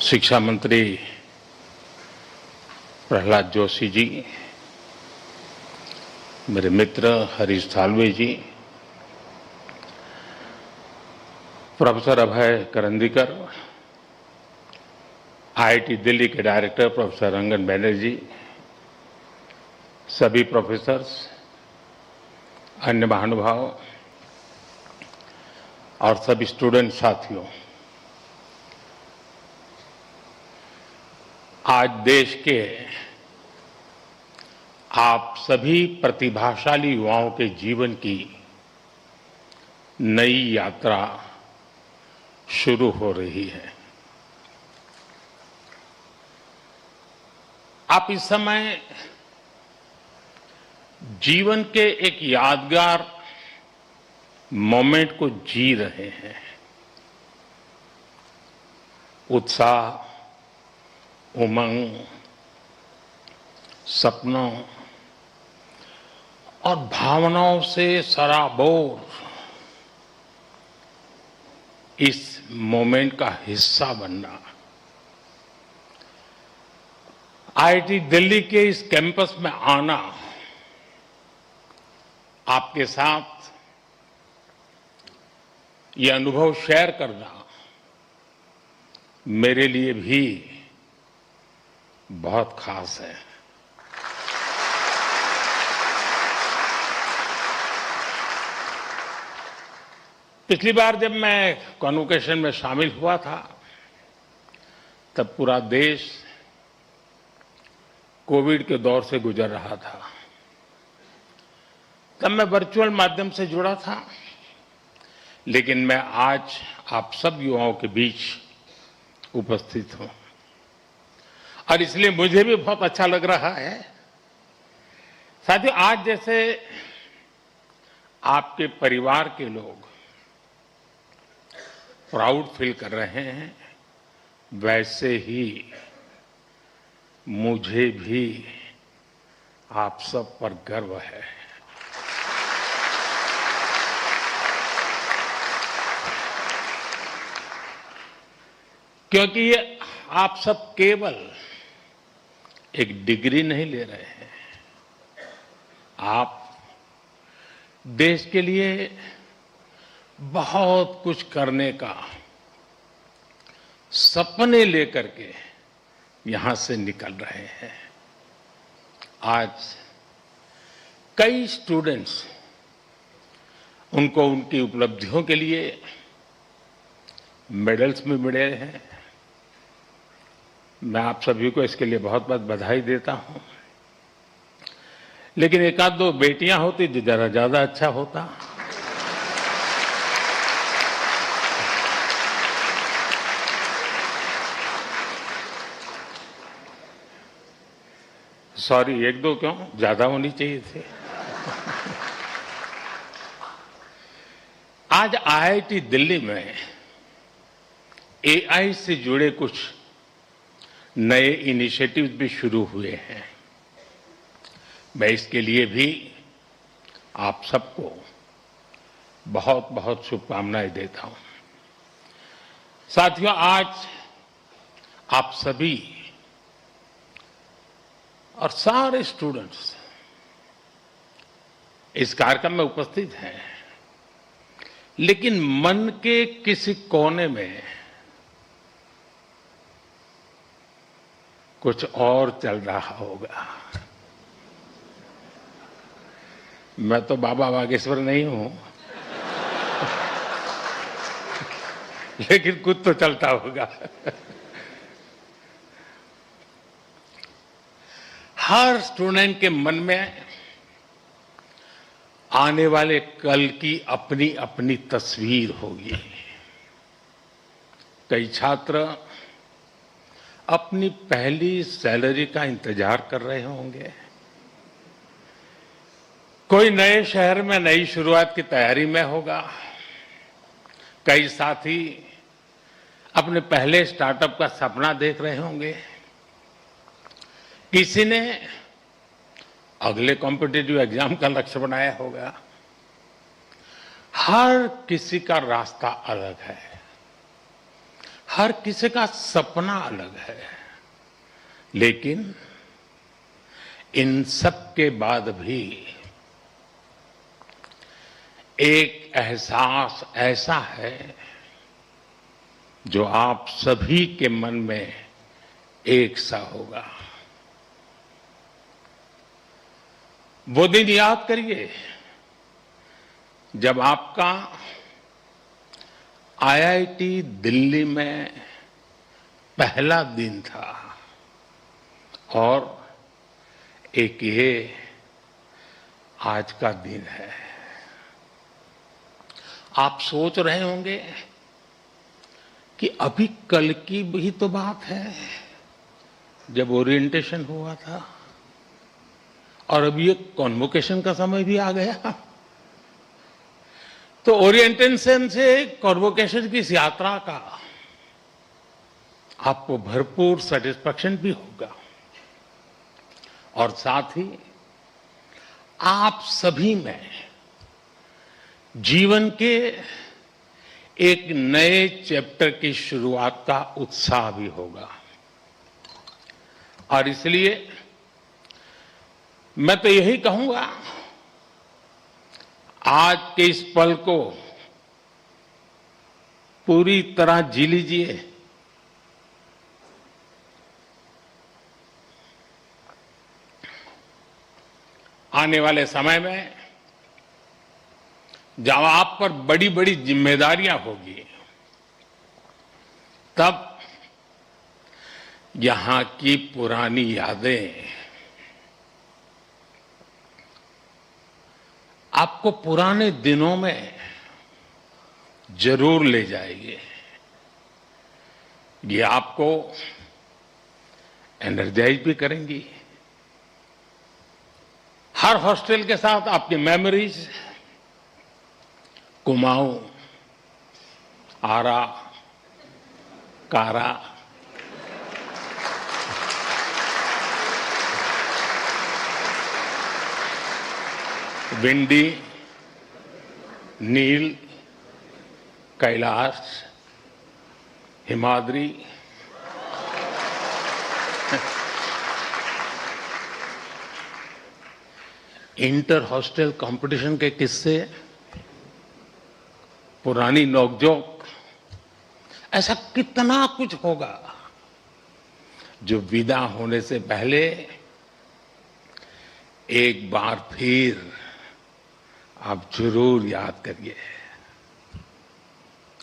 शिक्षा मंत्री प्रहलाद जोशी जी, मेरे मित्र हरीश साल्वे जी, प्रोफेसर अभय करंदीकर, आईआईटी दिल्ली के डायरेक्टर प्रोफेसर रंगन बैनर्जी, सभी प्रोफेसर्स, अन्य महानुभाव और सभी स्टूडेंट साथियों, आज देश के आप सभी प्रतिभाशाली युवाओं के जीवन की नई यात्रा शुरू हो रही है। आप इस समय जीवन के एक यादगार मोमेंट को जी रहे हैं। उत्साह, उमंग, सपनों और भावनाओं से सराबोर इस मोमेंट का हिस्सा बनना, आईआईटी दिल्ली के इस कैंपस में आना, आपके साथ ये अनुभव शेयर करना मेरे लिए भी बहुत खास है। पिछली बार जब मैं कॉन्वोकेशन में शामिल हुआ था, तब पूरा देश कोविड के दौर से गुजर रहा था। तब मैं वर्चुअल माध्यम से जुड़ा था, लेकिन मैं आज आप सब युवाओं के बीच उपस्थित हूं और इसलिए मुझे भी बहुत अच्छा लग रहा है। साथियों, आज जैसे आपके परिवार के लोग प्राउड फील कर रहे हैं, वैसे ही मुझे भी आप सब पर गर्व है। क्योंकि ये आप सब केवल एक डिग्री नहीं ले रहे हैं, आप देश के लिए बहुत कुछ करने का सपने लेकर के यहां से निकल रहे हैं। आज कई स्टूडेंट्स उनको उनकी उपलब्धियों के लिए मेडल्स भी मिले हैं। मैं आप सभी को इसके लिए बहुत बहुत बधाई देता हूं। लेकिन एक आध दो बेटियां होती तो जरा ज्यादा अच्छा होता। सॉरी, एक दो क्यों, ज्यादा होनी चाहिए थी। आज आईआईटी दिल्ली में एआई से जुड़े कुछ नए इनिशिएटिव्स भी शुरू हुए हैं। मैं इसके लिए भी आप सबको बहुत बहुत शुभकामनाएं देता हूं। साथियों, आज आप सभी और सारे स्टूडेंट्स इस कार्यक्रम में उपस्थित हैं, लेकिन मन के किसी कोने में कुछ और चल रहा होगा। मैं तो बाबा बागेश्वर नहीं हूं, लेकिन कुछ तो चलता होगा। हर स्टूडेंट के मन में आने वाले कल की अपनी अपनी तस्वीर होगी। कई छात्र अपनी पहली सैलरी का इंतजार कर रहे होंगे, कोई नए शहर में नई शुरुआत की तैयारी में होगा, कई साथी अपने पहले स्टार्टअप का सपना देख रहे होंगे, किसी ने अगले कॉम्पिटिटिव एग्जाम का लक्ष्य बनाया होगा। हर किसी का रास्ता अलग है, हर किसी का सपना अलग है, लेकिन इन सब के बाद भी एक एहसास ऐसा है जो आप सभी के मन में एक सा होगा। वो दिन याद करिए जब आपका आईआईटी दिल्ली में पहला दिन था और एक ये आज का दिन है। आप सोच रहे होंगे कि अभी कल की भी तो बात है जब ओरिएंटेशन हुआ था और अभी एक कॉन्वोकेशन का समय भी आ गया। तो ओरिएंटेशन से कॉन्वोकेशन की इस यात्रा का आपको भरपूर सेटिस्फैक्शन भी होगा और साथ ही आप सभी में जीवन के एक नए चैप्टर की शुरुआत का उत्साह भी होगा। और इसलिए मैं तो यही कहूंगा, आज के इस पल को पूरी तरह जी लीजिए। आने वाले समय में जब आप पर बड़ी बड़ी जिम्मेदारियां होगी, तब यहां की पुरानी यादें आपको पुराने दिनों में जरूर ले जाएगी। ये आपको एनर्जाइज भी करेंगी। हर हॉस्टल के साथ आपकी memories Kumaon, Ara, Kara, Vindy, Nil, Kailash, Himadri, inter hostel competition के किस्से, पुरानी नोकझोंक, ऐसा कितना कुछ होगा जो विदा होने से पहले एक बार फिर आप जरूर याद करिए।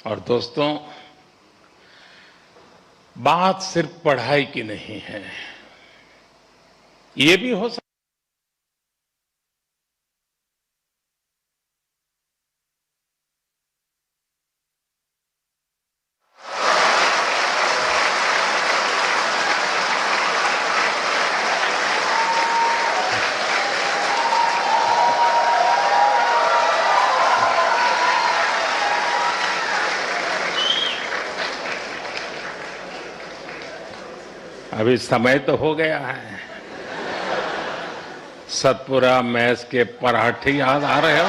और दोस्तों, बात सिर्फ पढ़ाई की नहीं है, ये भी हो सकता अभी समय तो हो गया है। सतपुरा मैस के पराठे याद आ रहे हो?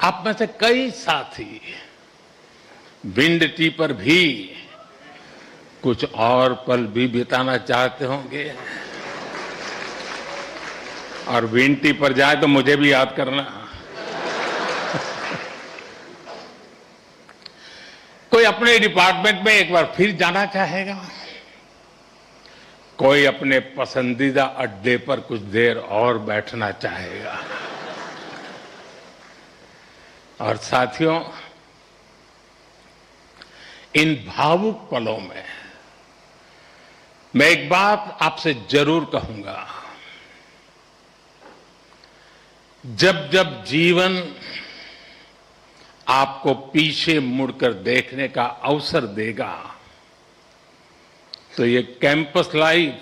आप में से कई साथी विंड टी पर भी कुछ और पल भी बिताना चाहते होंगे, और विंड टी पर जाए तो मुझे भी याद करना। कोई अपने डिपार्टमेंट में एक बार फिर जाना चाहेगा, कोई अपने पसंदीदा अड्डे पर कुछ देर और बैठना चाहेगा। और साथियों, इन भावुक पलों में मैं एक बात आपसे जरूर कहूंगा, जब जब जीवन आपको पीछे मुड़कर देखने का अवसर देगा, तो ये कैंपस लाइफ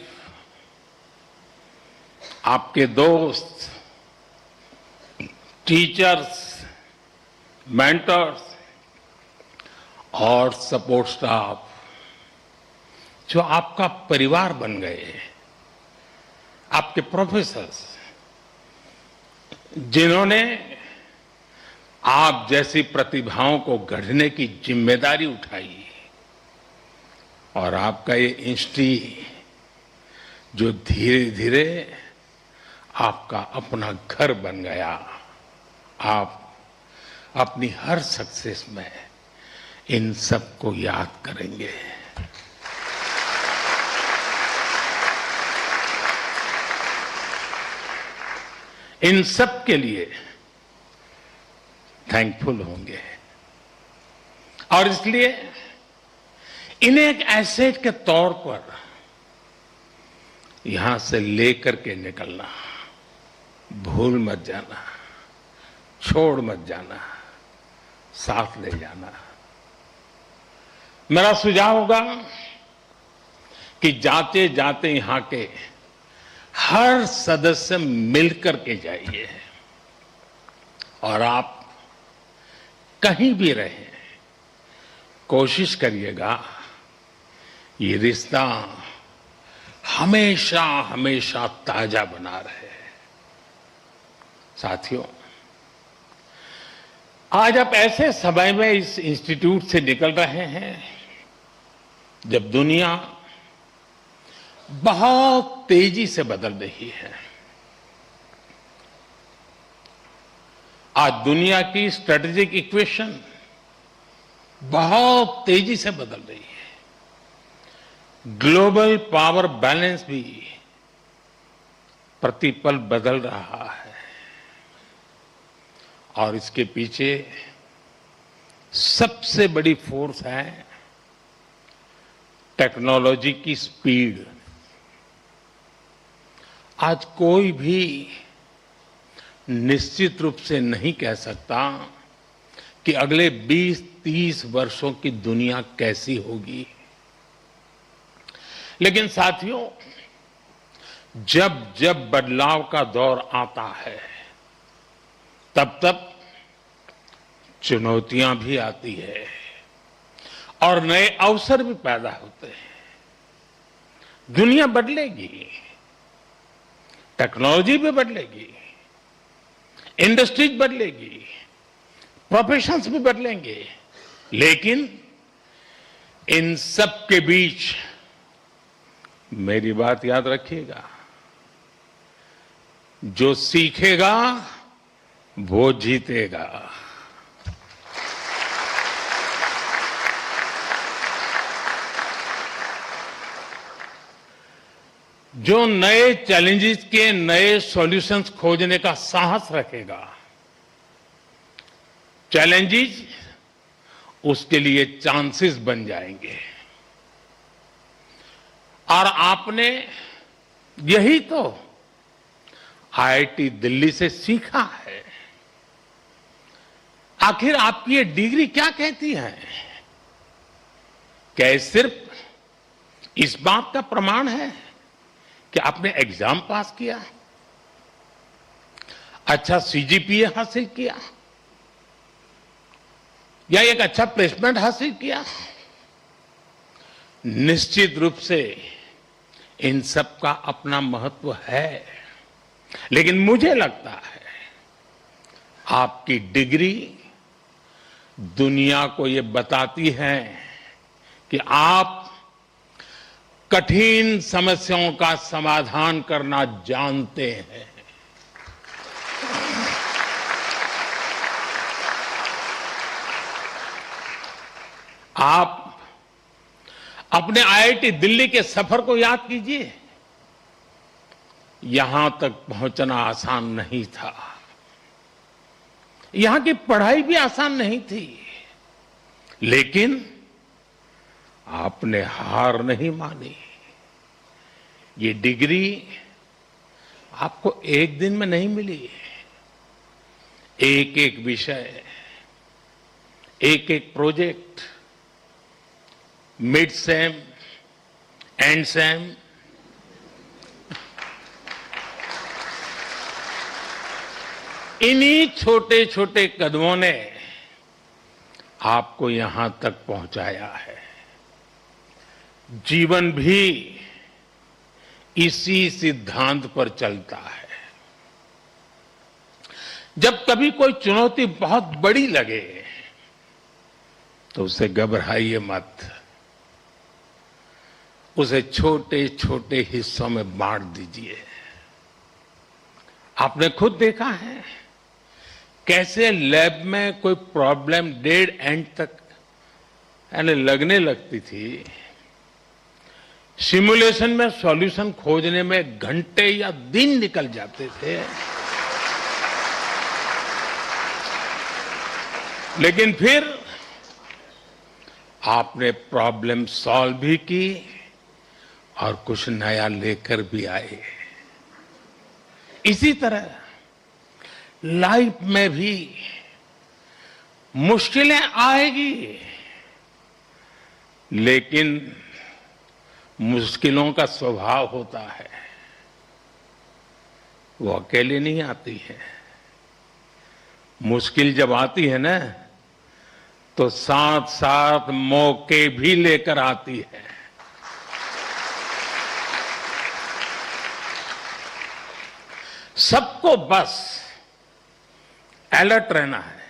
आपके दोस्त, टीचर्स, मेंटर्स और सपोर्ट स्टाफ जो आपका परिवार बन गए, आपके प्रोफेसर्स, जिन्होंने आप जैसी प्रतिभाओं को गढ़ने की जिम्मेदारी उठाई और आपका ये इंस्टीट्यूट जो धीरे धीरे आपका अपना घर बन गया, आप अपनी हर सक्सेस में इन सबको याद करेंगे। इन सब के लिए थैंकफुल होंगे और इसलिए इन्हें एक एसेट के तौर पर यहां से लेकर के निकलना, भूल मत जाना, छोड़ मत जाना, साथ ले जाना। मेरा सुझाव होगा कि जाते जाते यहां के हर सदस्य मिलकर के जाइए और आप कहीं भी रहें, कोशिश करिएगा ये रिश्ता हमेशा हमेशा ताजा बना रहे। साथियों, आज आप ऐसे समय में इस इंस्टीट्यूट से निकल रहे हैं जब दुनिया बहुत तेजी से बदल रही है। आज दुनिया की स्ट्रेटेजिक इक्वेशन बहुत तेजी से बदल रही है। ग्लोबल पावर बैलेंस भी प्रतिपल बदल रहा है और इसके पीछे सबसे बड़ी फोर्स है टेक्नोलॉजी की स्पीड। आज कोई भी निश्चित रूप से नहीं कह सकता कि अगले 20-30 वर्षों की दुनिया कैसी होगी, लेकिन साथियों, जब जब बदलाव का दौर आता है तब तब चुनौतियां भी आती है और नए अवसर भी पैदा होते हैं। दुनिया बदलेगी, टेक्नोलॉजी भी बदलेगी, इंडस्ट्रीज बदलेगी, प्रोफेशंस भी बदलेंगे, लेकिन इन सब के बीच मेरी बात याद रखिएगा, जो सीखेगा वो जीतेगा। जो नए चैलेंजेस के नए सॉल्यूशंस खोजने का साहस रखेगा, चैलेंजेस उसके लिए चांसेस बन जाएंगे। और आपने यही तो आईआईटी दिल्ली से सीखा है। आखिर आपकी ये डिग्री क्या कहती है? क्या ये सिर्फ इस बात का प्रमाण है कि आपने एग्जाम पास किया, अच्छा सीजीपीए हासिल किया या एक अच्छा प्लेसमेंट हासिल किया? निश्चित रूप से इन सब का अपना महत्व है, लेकिन मुझे लगता है आपकी डिग्री दुनिया को ये बताती है कि आप कठिन समस्याओं का समाधान करना जानते हैं। आप अपने आईआईटी दिल्ली के सफर को याद कीजिए। यहां तक पहुंचना आसान नहीं था, यहां की पढ़ाई भी आसान नहीं थी, लेकिन आपने हार नहीं मानी। ये डिग्री आपको एक दिन में नहीं मिली। एक एक विषय, एक एक project, mid sem, and same, इन्हीं छोटे छोटे कदमों ने आपको यहां तक पहुंचाया है। जीवन भी इसी सिद्धांत पर चलता है। जब कभी कोई चुनौती बहुत बड़ी लगे तो उसे घबराइए मत, उसे छोटे छोटे हिस्सों में बांट दीजिए। आपने खुद देखा है कैसे लैब में कोई प्रॉब्लम डेड एंड तक यानी लगने लगती थी, सिमुलेशन में सॉल्यूशन खोजने में घंटे या दिन निकल जाते थे, लेकिन फिर आपने प्रॉब्लम सॉल्व भी की और कुछ नया लेकर भी आए। इसी तरह लाइफ में भी मुश्किलें आएगी, लेकिन मुश्किलों का स्वभाव होता है, वो अकेले नहीं आती है। मुश्किल जब आती है ना तो साथ साथ मौके भी लेकर आती है। सबको बस अलर्ट रहना है,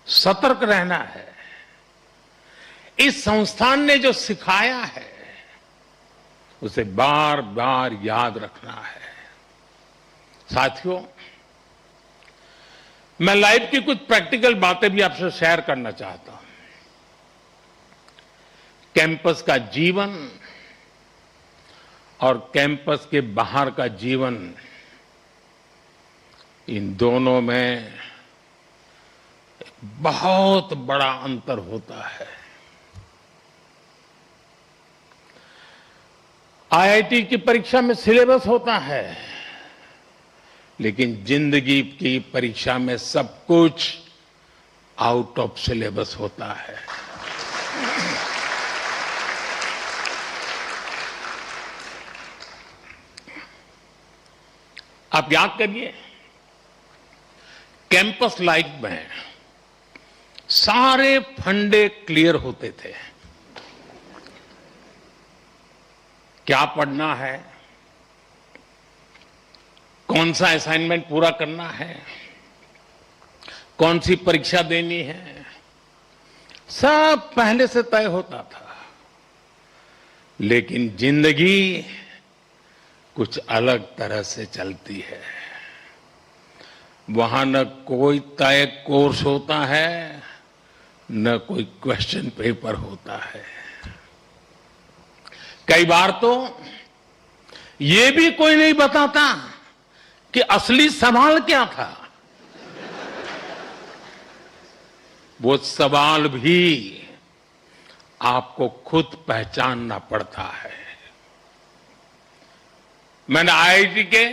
सतर्क रहना है। इस संस्थान ने जो सिखाया है उसे बार बार याद रखना है। साथियों, मैं लाइफ की कुछ प्रैक्टिकल बातें भी आपसे शेयर करना चाहता हूं। कैंपस का जीवन और कैंपस के बाहर का जीवन, इन दोनों में बहुत बड़ा अंतर होता है। आईआईटी की परीक्षा में सिलेबस होता है, लेकिन जिंदगी की परीक्षा में सब कुछ आउट ऑफ सिलेबस होता है। आप याद करिए, कैंपस लाइफ में सारे फंडे क्लियर होते थे। क्या पढ़ना है, कौन सा असाइनमेंट पूरा करना है, कौन सी परीक्षा देनी है, सब पहले से तय होता था। लेकिन जिंदगी कुछ अलग तरह से चलती है। वहां न कोई तय कोर्स होता है, न कोई क्वेश्चन पेपर होता है। कई बार तो ये भी कोई नहीं बताता कि असली सवाल क्या था। वो सवाल भी आपको खुद पहचानना पड़ता है। मैंने आईआईटी के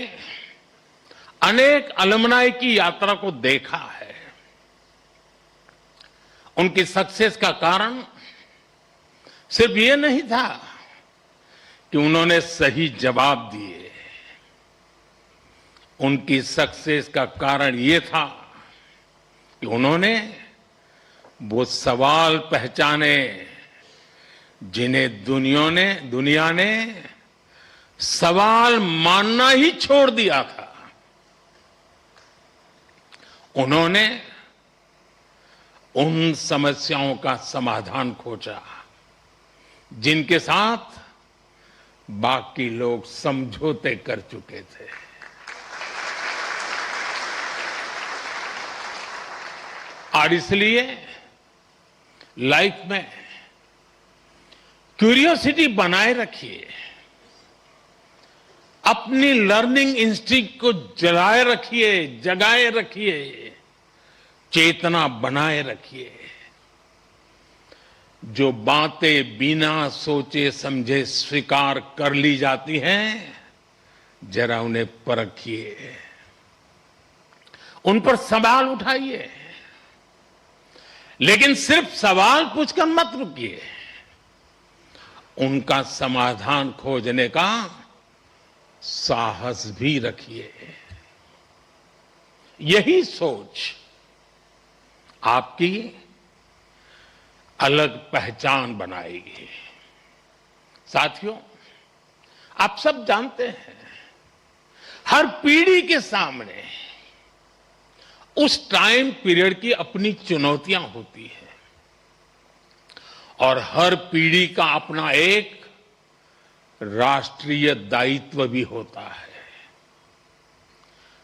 अनेक अलुमनाई की यात्रा को देखा है। उनकी सक्सेस का कारण सिर्फ ये नहीं था कि उन्होंने सही जवाब दिए। उनकी सक्सेस का कारण ये था कि उन्होंने वो सवाल पहचाने जिन्हें दुनिया ने सवाल मानना ही छोड़ दिया था। उन्होंने उन समस्याओं का समाधान खोजा जिनके साथ बाकी लोग समझौते कर चुके थे। और इसलिए लाइफ में क्यूरियोसिटी बनाए रखिए, अपनी लर्निंग इंस्टिंक्ट को जगाए रखिए, चेतना बनाए रखिए। जो बातें बिना सोचे समझे स्वीकार कर ली जाती हैं, जरा उन्हें परखिए, उन पर सवाल उठाइए, लेकिन सिर्फ सवाल पूछकर मत रुकिए, उनका समाधान खोजने का साहस भी रखिए। यही सोच आपकी अलग पहचान बनाएगी। साथियों, आप सब जानते हैं, हर पीढ़ी के सामने उस टाइम पीरियड की अपनी चुनौतियां होती हैं और हर पीढ़ी का अपना एक राष्ट्रीय दायित्व भी होता है।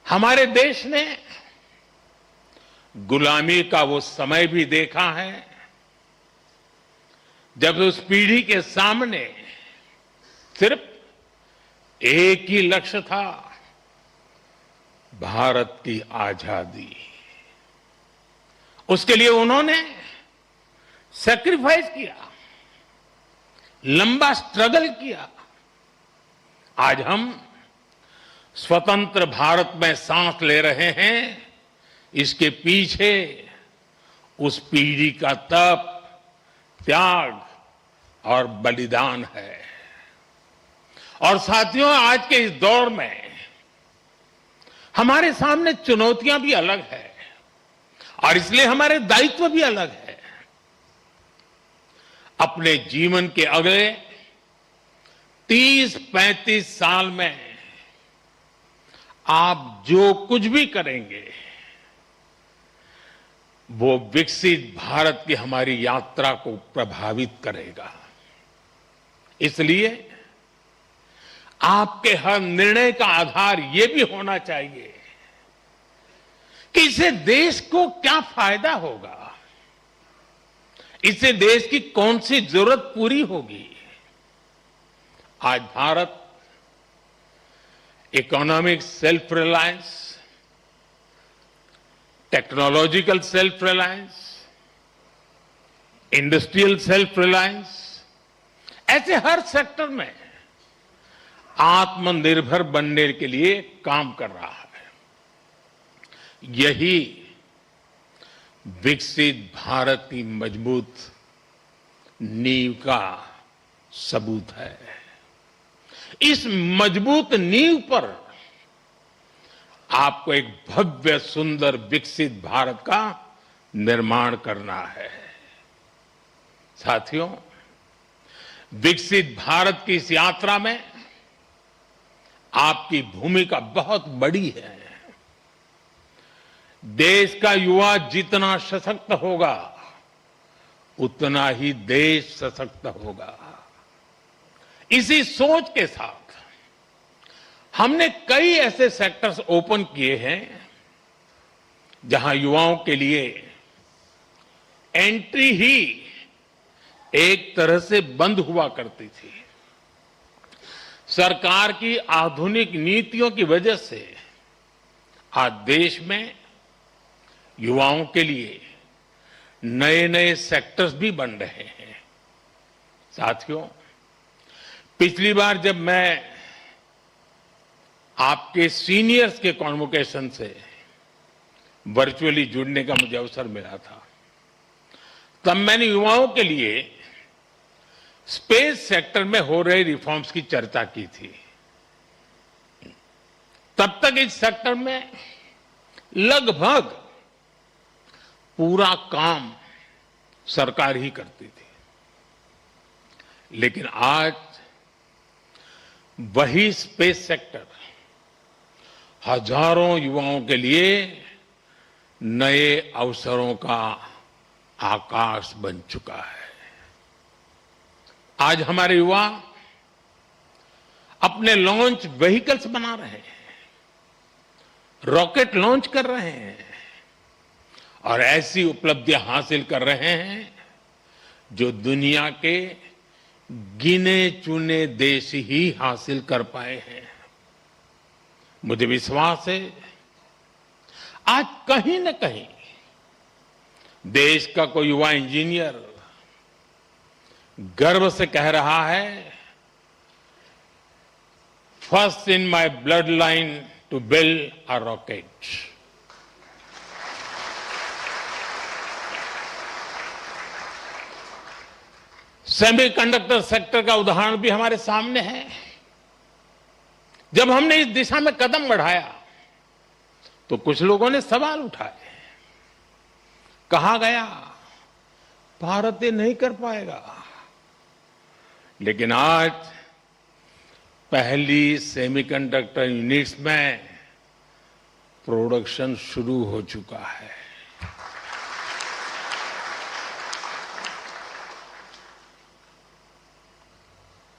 हमारे देश ने गुलामी का वो समय भी देखा है जब उस पीढ़ी के सामने सिर्फ एक ही लक्ष्य था, भारत की आजादी। उसके लिए उन्होंने सैक्रिफाइस किया, लंबा स्ट्रगल किया। आज हम स्वतंत्र भारत में सांस ले रहे हैं, इसके पीछे उस पीढ़ी का तप, त्याग और बलिदान है। और साथियों, आज के इस दौर में हमारे सामने चुनौतियां भी अलग है और इसलिए हमारे दायित्व भी अलग है। अपने जीवन के अगले 30-35 साल में आप जो कुछ भी करेंगे वो विकसित भारत की हमारी यात्रा को प्रभावित करेगा। इसलिए आपके हर निर्णय का आधार यह भी होना चाहिए कि इससे देश को क्या फायदा होगा, इससे देश की कौन सी जरूरत पूरी होगी। आज Bharat economic self reliance, technological self reliance, industrial self reliance, ऐसे हर सेक्टर में आत्मनिर्भर बनने के लिए काम कर रहा है। यही विकसित भारत की मजबूत नींव का सबूत है। इस मजबूत नींव पर आपको एक भव्य, सुंदर, विकसित भारत का निर्माण करना है। साथियों, विकसित भारत की इस यात्रा में आपकी भूमिका बहुत बड़ी है। देश का युवा जितना सशक्त होगा उतना ही देश सशक्त होगा। इसी सोच के साथ हमने कई ऐसे सेक्टर्स ओपन किए हैं जहां युवाओं के लिए एंट्री ही एक तरह से बंद हुआ करती थी। सरकार की आधुनिक नीतियों की वजह से आज देश में युवाओं के लिए नए नए सेक्टर्स भी बन रहे हैं। साथियों, पिछली बार जब मैं आपके सीनियर्स के कॉन्वोकेशन से वर्चुअली जुड़ने का मुझे अवसर मिला था, तब मैंने युवाओं के लिए स्पेस सेक्टर में हो रहे रिफॉर्म्स की चर्चा की थी। तब तक इस सेक्टर में लगभग पूरा काम सरकार ही करती थी, लेकिन आज वही स्पेस सेक्टर हजारों युवाओं के लिए नए अवसरों का आकाश बन चुका है। आज हमारे युवा अपने लॉन्च व्हीकल्स बना रहे हैं, रॉकेट लॉन्च कर रहे हैं और ऐसी उपलब्धियां हासिल कर रहे हैं जो दुनिया के गिने चुने देश ही हासिल कर पाए हैं। मुझे विश्वास है आज कहीं न कहीं देश का कोई युवा इंजीनियर गर्व से कह रहा है, first in my blood line to build a rocket. Semiconductor sector का उदाहरण भी हमारे सामने है। जब हमने इस दिशा में कदम बढ़ाया तो कुछ लोगों ने सवाल उठाए। कहा गया भारत ये नहीं कर पाएगा, लेकिन आज पहली सेमीकंडक्टर यूनिट्स में प्रोडक्शन शुरू हो चुका है।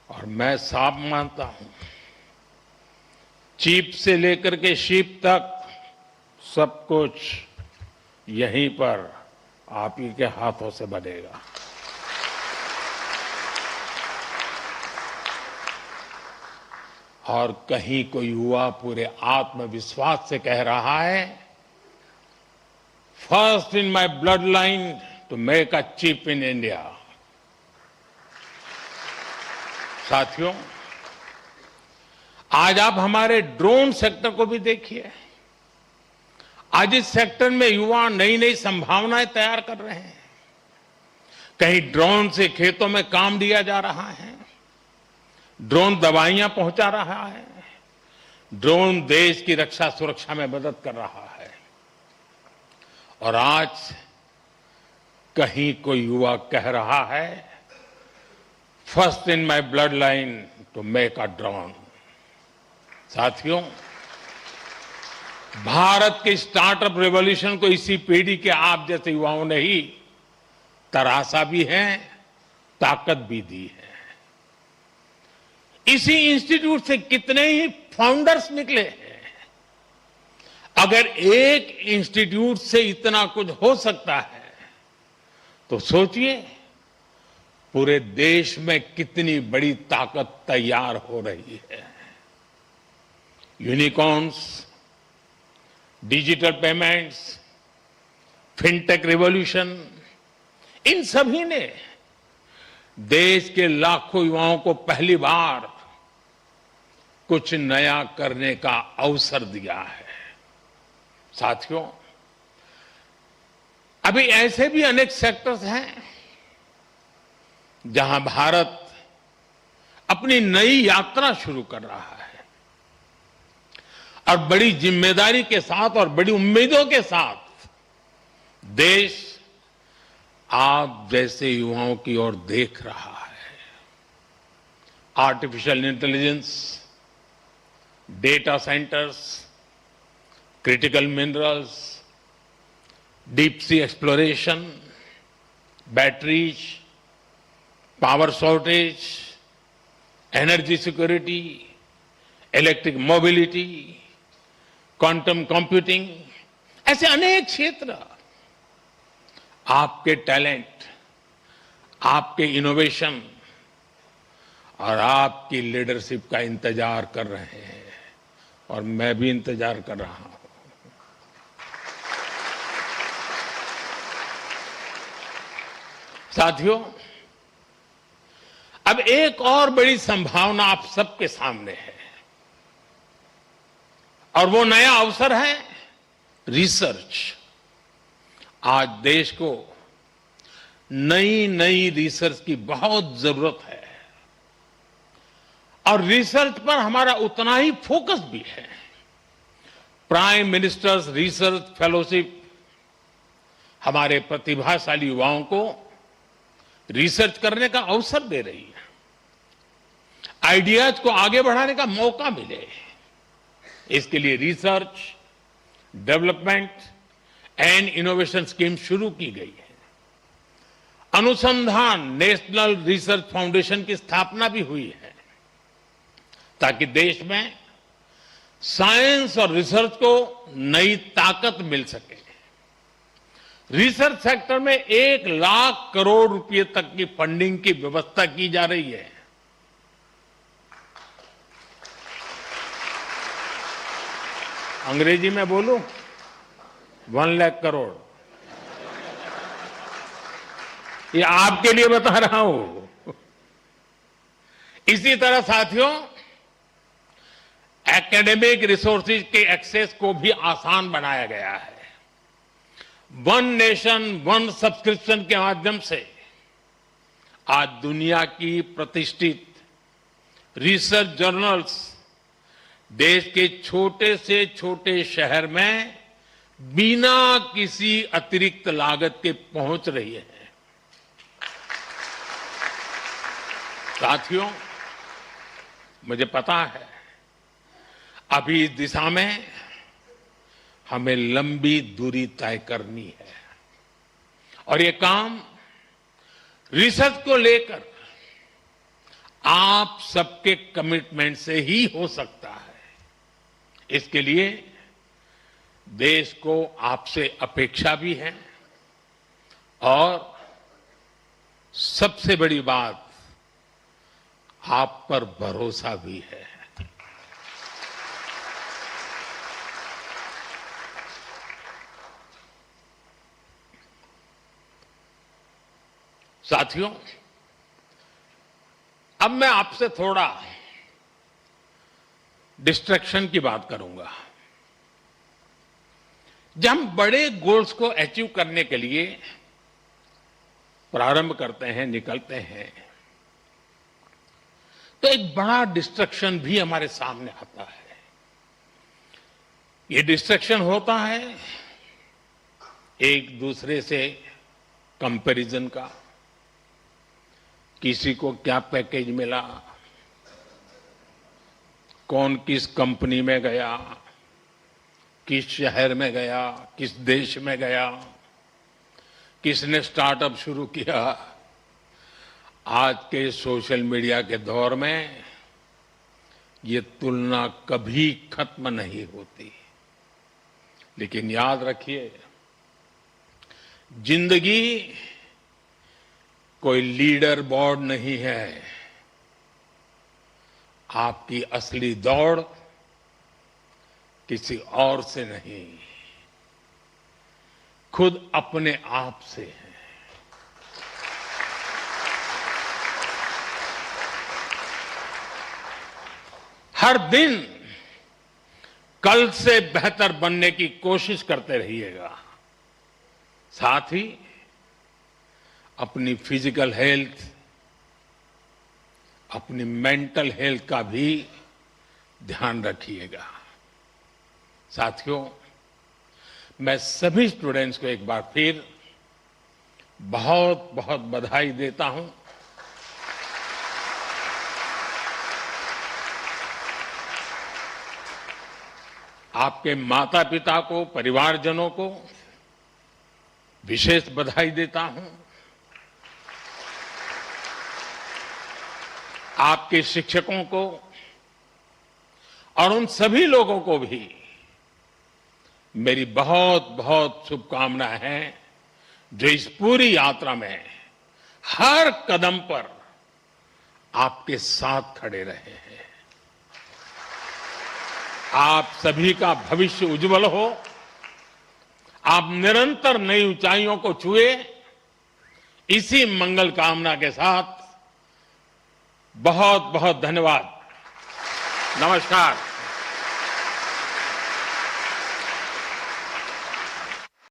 और मैं साफ मानता हूं, चिप से लेकर के शिप तक सब कुछ यहीं पर आप ही के हाथों से बनेगा। और कहीं कोई युवा पूरे आत्मविश्वास से कह रहा है, first in my blood line to make a chip in India. साथियों, आज आप हमारे ड्रोन सेक्टर को भी देखिए। आज इस सेक्टर में युवा नई नई संभावनाएं तैयार कर रहे हैं। कहीं ड्रोन से खेतों में काम दिया जा रहा है, ड्रोन दवाइयां पहुंचा रहा है, ड्रोन देश की रक्षा सुरक्षा में मदद कर रहा है। और आज कहीं कोई युवा कह रहा है, first in my blood line to make a drone. साथियों, भारत के स्टार्टअप रेवोल्यूशन को इसी पीढ़ी के आप जैसे युवाओं ने ही तराशा भी है, ताकत भी दी है। इसी इंस्टीट्यूट से कितने ही फाउंडर्स निकले हैं। अगर एक इंस्टीट्यूट से इतना कुछ हो सकता है, तो सोचिए पूरे देश में कितनी बड़ी ताकत तैयार हो रही है। Unicorns, digital payments, fintech revolution, इन सभी ने देश के लाखों युवाओं को पहली बार कुछ नया करने का अवसर दिया है। साथियों, अभी ऐसे भी अनेक सेक्टर्स हैं जहां भारत अपनी नई यात्रा शुरू कर रहा है और बड़ी जिम्मेदारी के साथ और बड़ी उम्मीदों के साथ देश आप जैसे युवाओं की ओर देख रहा है। Artificial intelligence, data centres, critical minerals, deep sea exploration, batteries, power shortage, energy security, electric mobility, quantum computing, ऐसे अनेक क्षेत्र आपके टैलेंट, आपके इनोवेशन और आपकी लीडरशिप का इंतजार कर रहे हैं। और मैं भी इंतजार कर रहा हूं। साथियों, अब एक और बड़ी संभावना आप सबके सामने है और वो नया अवसर है रिसर्च। आज देश को नई नई रिसर्च की बहुत जरूरत है और रिसर्च पर हमारा उतना ही फोकस भी है। प्राइम मिनिस्टर्स रिसर्च फेलोशिप हमारे प्रतिभाशाली युवाओं को रिसर्च करने का अवसर दे रही है, आइडियाज को आगे बढ़ाने का मौका मिले, इसके लिए research, development and innovation scheme शुरू की गई है। अनुसंधान नेशनल रिसर्च फाउंडेशन की स्थापना भी हुई है ताकि देश में साइंस और रिसर्च को नई ताकत मिल सके। रिसर्च सेक्टर में 1 लाख करोड़ रुपए तक की फंडिंग की व्यवस्था की जा रही है। अंग्रेजी में बोलूं, 1 लाख करोड़। ये आपके लिए बता रहा हूं। इसी तरह साथियों, एकेडमिक रिसोर्सेज के एक्सेस को भी आसान बनाया गया है। वन नेशन वन सब्सक्रिप्शन के माध्यम से आज दुनिया की प्रतिष्ठित रिसर्च जर्नल्स देश के छोटे से छोटे शहर में बिना किसी अतिरिक्त लागत के पहुंच रही है। साथियों, मुझे पता है अभी इस दिशा में हमें लंबी दूरी तय करनी है और ये काम रिसर्च को लेकर आप सबके कमिटमेंट से ही हो सकता है। इसके लिए देश को आपसे अपेक्षा भी है और सबसे बड़ी बात, आप पर भरोसा भी है। साथियों, अब मैं आपसे थोड़ा डिस्ट्रैक्शन की बात करूंगा। जब हम बड़े गोल्स को अचीव करने के लिए प्रारंभ करते हैं, निकलते हैं, तो एक बड़ा डिस्ट्रैक्शन भी हमारे सामने आता है। ये डिस्ट्रैक्शन होता है एक दूसरे से कंपैरिजन का। किसी को क्या पैकेज मिला, कौन किस कंपनी में गया, किस शहर में गया, किस देश में गया, किसने स्टार्टअप शुरू किया। आज के सोशल मीडिया के दौर में ये तुलना कभी खत्म नहीं होती। लेकिन याद रखिए, जिंदगी कोई लीडर बोर्ड नहीं है। आपकी असली दौड़ किसी और से नहीं, खुद अपने आप से है। हर दिन कल से बेहतर बनने की कोशिश करते रहिएगा। साथ ही अपनी फिजिकल हेल्थ, अपनी मेंटल हेल्थ का भी ध्यान रखिएगा। साथियों, मैं सभी स्टूडेंट्स को एक बार फिर बहुत बहुत बधाई देता हूं। आपके माता पिता को, परिवारजनों को विशेष बधाई देता हूं। आपके शिक्षकों को और उन सभी लोगों को भी मेरी बहुत बहुत शुभकामनाएं हैं जो इस पूरी यात्रा में हर कदम पर आपके साथ खड़े रहे हैं। आप सभी का भविष्य उज्जवल हो। आप निरंतर नई ऊंचाइयों को छुए। इसी मंगल कामना के साथ बहुत बहुत धन्यवाद। नमस्कार।